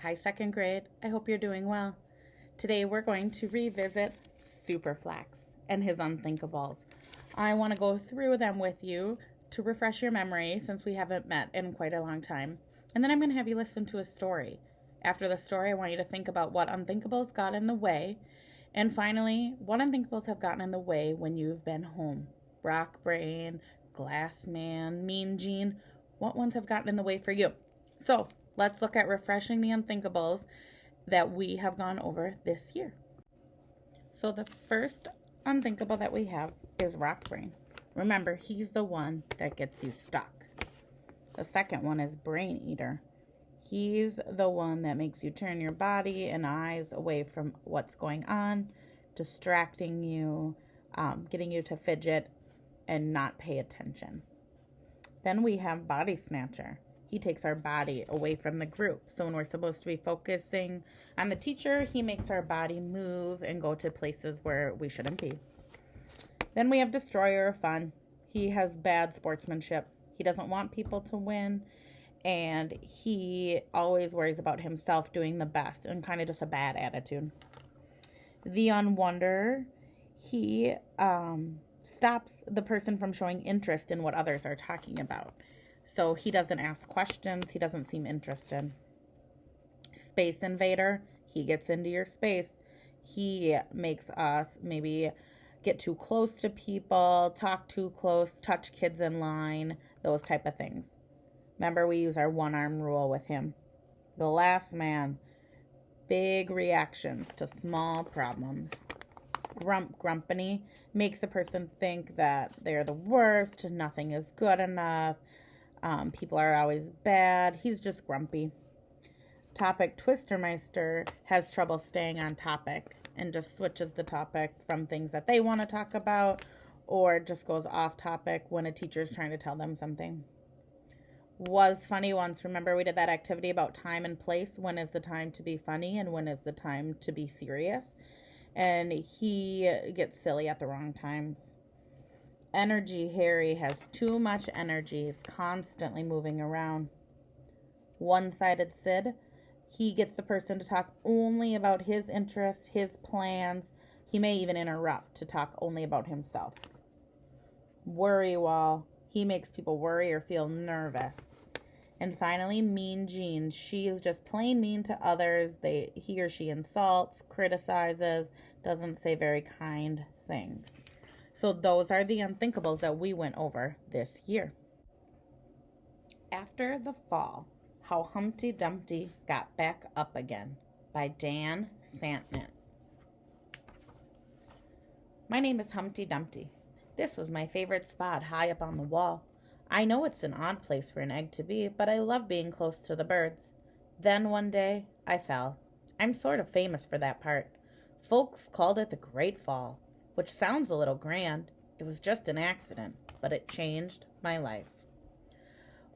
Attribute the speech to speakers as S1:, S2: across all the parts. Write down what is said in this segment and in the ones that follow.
S1: Hi, second grade. I hope you're doing well. Today we're going to revisit Superflax and his Unthinkables. I want to go through them with you to refresh your memory since we haven't met in quite a long time. And then I'm going to have you listen to a story. After the story, I want you to think about what Unthinkables got in the way. And finally, what Unthinkables have gotten in the way when you've been home. Rock Brain, Glass Man, Mean Gene. What ones have gotten in the way for you? So, let's look at refreshing the Unthinkables that we have gone over this year. So the first Unthinkable that we have is Rock Brain. Remember, he's the one that gets you stuck. The second one is Brain Eater. He's the one that makes you turn your body and eyes away from what's going on, distracting you, getting you to fidget and not pay attention. Then we have Body Snatcher. He takes our body away from the group. So when we're supposed to be focusing on the teacher, he makes our body move and go to places where we shouldn't be. Then we have Destroyer of Fun. He has bad sportsmanship. He doesn't want people to win. And he always worries about himself doing the best and kind of just a bad attitude. The Unwonderer. He stops the person from showing interest in what others are talking about. So he doesn't ask questions. He doesn't seem interested. Space Invader. He gets into your space. He makes us maybe get too close to people, talk too close, touch kids in line, those type of things. Remember, we use our one-arm rule with him. The Last Man. Big reactions to small problems. Grumpany makes a person think that they're the worst, nothing is good enough. People are always bad. He's just grumpy. Topic Twistermeister has trouble staying on topic and just switches the topic from things that they want to talk about or just goes off topic when a teacher is trying to tell them something. Was funny once. Remember we did that activity about time and place. When is the time to be funny and when is the time to be serious? And he gets silly at the wrong times. Energy Harry has too much energy. He's constantly moving around. One-sided Sid. He gets the person to talk only about his interests, his plans. He may even interrupt to talk only about himself. Worry Wall. He makes people worry or feel nervous. And finally, Mean Gene. She is just plain mean to others. He or she insults, criticizes, doesn't say very kind things. So those are the Unthinkables that we went over this year. After the Fall, How Humpty Dumpty Got Back Up Again by Dan Santnet. My name is Humpty Dumpty. This was my favorite spot high up on the wall. I know it's an odd place for an egg to be, but I love being close to the birds. Then one day, I fell. I'm sort of famous for that part. Folks called it the Great Fall, which sounds a little grand. It was just an accident, but it changed my life.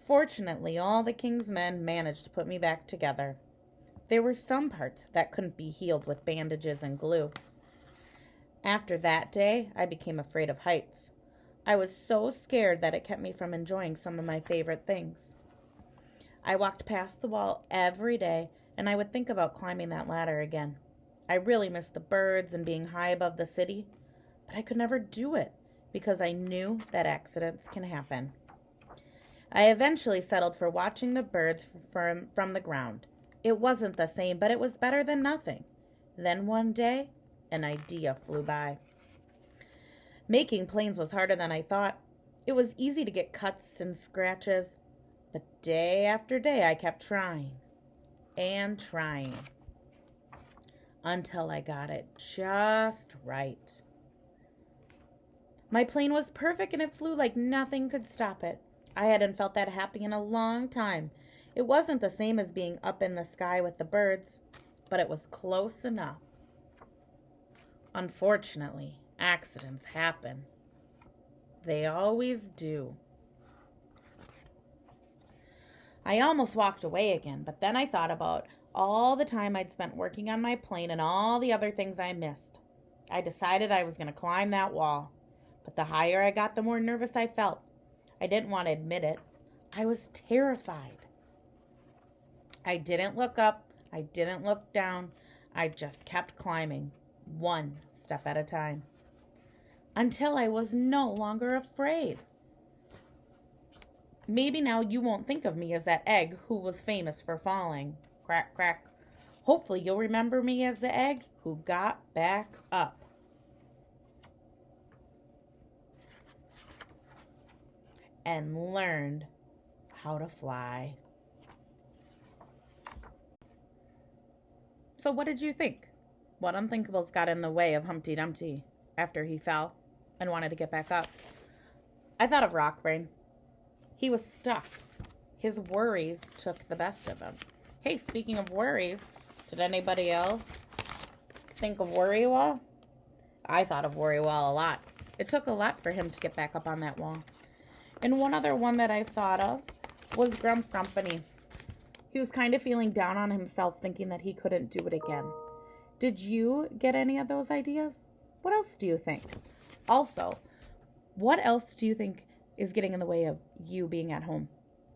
S1: Fortunately, all the king's men managed to put me back together. There were some parts that couldn't be healed with bandages and glue. After that day, I became afraid of heights. I was so scared that it kept me from enjoying some of my favorite things. I walked past the wall every day, and I would think about climbing that ladder again. I really missed the birds and being high above the city, but I could never do it because I knew that accidents can happen. I eventually settled for watching the birds from the ground. It wasn't the same, but it was better than nothing. Then one day, an idea flew by. Making planes was harder than I thought. It was easy to get cuts and scratches, but day after day I kept trying and trying until I got it just right. My plane was perfect and it flew like nothing could stop it. I hadn't felt that happy in a long time. It wasn't the same as being up in the sky with the birds, but it was close enough. Unfortunately, accidents happen. They always do. I almost walked away again, but then I thought about all the time I'd spent working on my plane and all the other things I missed. I decided I was going to climb that wall, but the higher I got, the more nervous I felt. I didn't want to admit it. I was terrified. I didn't look up. I didn't look down. I just kept climbing, one step at a time, until I was no longer afraid. Maybe now you won't think of me as that egg who was famous for falling. Crack, crack. Hopefully you'll remember me as the egg who got back up. And learned how to fly. So what did you think? What unthinkables got in the way of Humpty Dumpty after he fell and wanted to get back up? I thought of Rockbrain. He was stuck. His worries took the best of him. Hey, speaking of worries, did anybody else think of Worrywall? I thought of Worrywall a lot. It took a lot for him to get back up on that wall. And one other one that I thought of was Grump Grumpany. He was kind of feeling down on himself, thinking that he couldn't do it again. Did you get any of those ideas? What else do you think? Also, what else do you think is getting in the way of you being at home?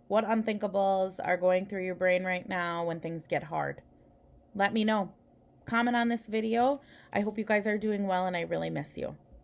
S1: What unthinkables are going through your brain right now when things get hard? Let me know. Comment on this video. I hope you guys are doing well, and I really miss you.